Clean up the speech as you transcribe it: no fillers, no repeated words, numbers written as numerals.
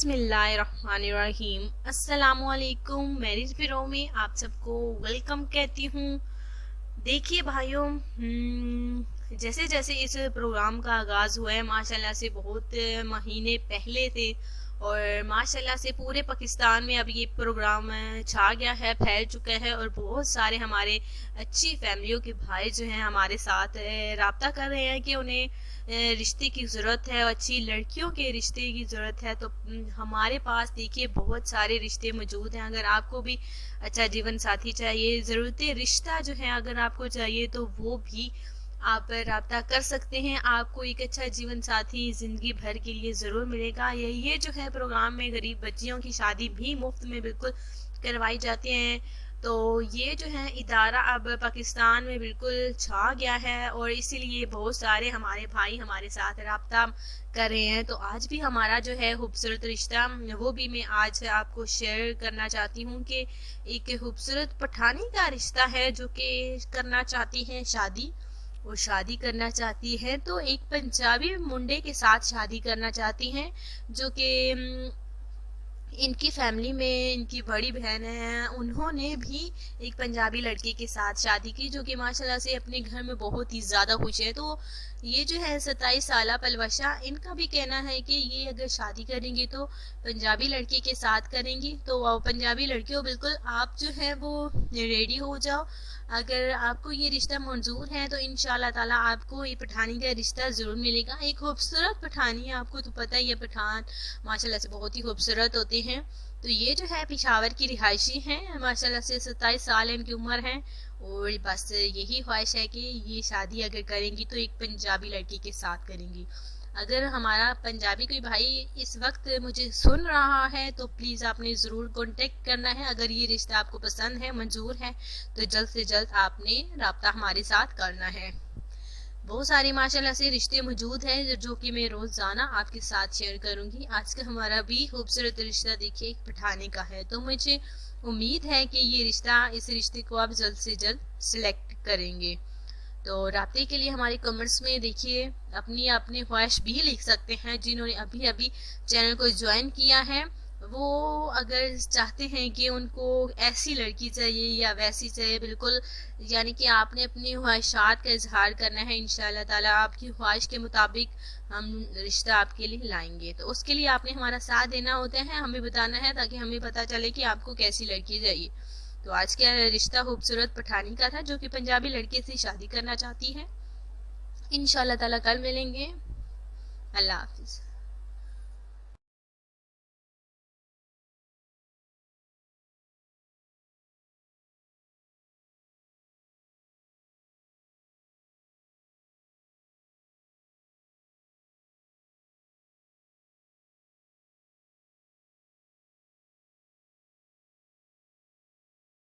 बिस्मिल्लाहिर्रहमानिर्रहीम। अस्सलामुअलैकुम। Marriage bureau में आप सबको वेलकम कहती हूँ। देखिए भाइयों, जैसे जैसे इस प्रोग्राम का आगाज़ हुआ है, माशाल्लाह से बहुत महीने पहले थे और माशाल्लाह से पूरे पाकिस्तान में अब ये प्रोग्राम छा गया है, फैल चुका है और बहुत सारे हमारे अच्छी फैमिलियों के भाई जो हैं हमारे साथ राब्ता कर रहे हैं कि उन्हें रिश्ते की ज़रूरत है, अच्छी लड़कियों के रिश्ते की ज़रूरत है। तो हमारे पास देखिए बहुत सारे रिश्ते मौजूद हैं। अगर आपको भी अच्छा जीवन साथी चाहिए, ज़रूरत रिश्ता जो है अगर आपको चाहिए तो वो भी आप राब्ता कर सकते हैं। आपको एक अच्छा जीवन साथी ज़िंदगी भर के लिए ज़रूर मिलेगा। ये जो है प्रोग्राम में गरीब बच्चियों की शादी भी मुफ्त में बिल्कुल करवाई जाती हैं। तो ये जो है इदारा अब पाकिस्तान में बिल्कुल छा गया है और इसीलिए बहुत सारे हमारे भाई हमारे साथ राब्ता कर रहे हैं। तो आज भी हमारा जो है खूबसूरत रिश्ता वो भी मैं आज आपको शेयर करना चाहती हूँ कि एक खूबसूरत पठानी का रिश्ता है जो कि करना चाहती हैं शादी। वो शादी करना चाहती है तो एक पंजाबी मुंडे के साथ शादी करना चाहती हैं, जो कि इनकी फैमिली में इनकी बड़ी बहन है, उन्होंने भी एक पंजाबी लड़के के साथ शादी की जो कि माशाल्लाह से अपने घर में बहुत ही ज़्यादा खुश है। तो ये जो है 27 साला पलवशा, इनका भी कहना है कि ये अगर शादी करेंगी तो पंजाबी लड़के के साथ करेंगी। तो पंजाबी लड़कियों बिल्कुल आप जो है वो रेडी हो जाओ। अगर आपको ये रिश्ता मंजूर है तो इंशाल्लाह ताला आपको ये पठानी का रिश्ता ज़रूर मिलेगा। एक खूबसूरत पठानी, आपको तो पता ही है पठान माशाल्लाह से बहुत ही खूबसूरत होते हैं। तो ये जो है पिशावर की रिहायशी हैं, माशाल्लाह से 27 साल इनकी उम्र है और बस यही ख्वाहिश है कि ये शादी अगर करेंगी तो एक पंजाबी लड़की के साथ करेंगी। अगर हमारा पंजाबी कोई भाई इस वक्त मुझे सुन रहा है तो प्लीज़ आपने ज़रूर कांटेक्ट करना है। अगर ये रिश्ता आपको पसंद है, मंजूर है, तो जल्द से जल्द आपने राब्ता हमारे साथ करना है। बहुत सारे माशाल्लाह से रिश्ते मौजूद हैं जो कि मैं रोज़ाना आपके साथ शेयर करूंगी। आज का हमारा भी खूबसूरत रिश्ता देखिए एक पठाने का है। तो मुझे उम्मीद है कि ये रिश्ता, इस रिश्ते को आप जल्द से जल्द सिलेक्ट करेंगे। तो राब्ते के लिए हमारे कमेंट्स में देखिए अपनी ख्वाहिश भी लिख सकते हैं। जिन्होंने अभी अभी चैनल को ज्वाइन किया है वो अगर चाहते हैं कि उनको ऐसी लड़की चाहिए या वैसी चाहिए, बिल्कुल यानी कि आपने अपनी ख्वाहिशात का इजहार करना है। इंशाल्लाह ताला आपकी ख्वाहिश के मुताबिक हम रिश्ता आपके लिए लाएंगे। तो उसके लिए आपने हमारा साथ देना होता है, हमें बताना है ताकि हमें पता चले कि आपको कैसी लड़की चाहिए। तो आज का रिश्ता खूबसूरत पठानी का था जो कि पंजाबी लड़के से शादी करना चाहती है। इंशाल्लाह ताला कल मिलेंगे। अल्लाह हाफिज।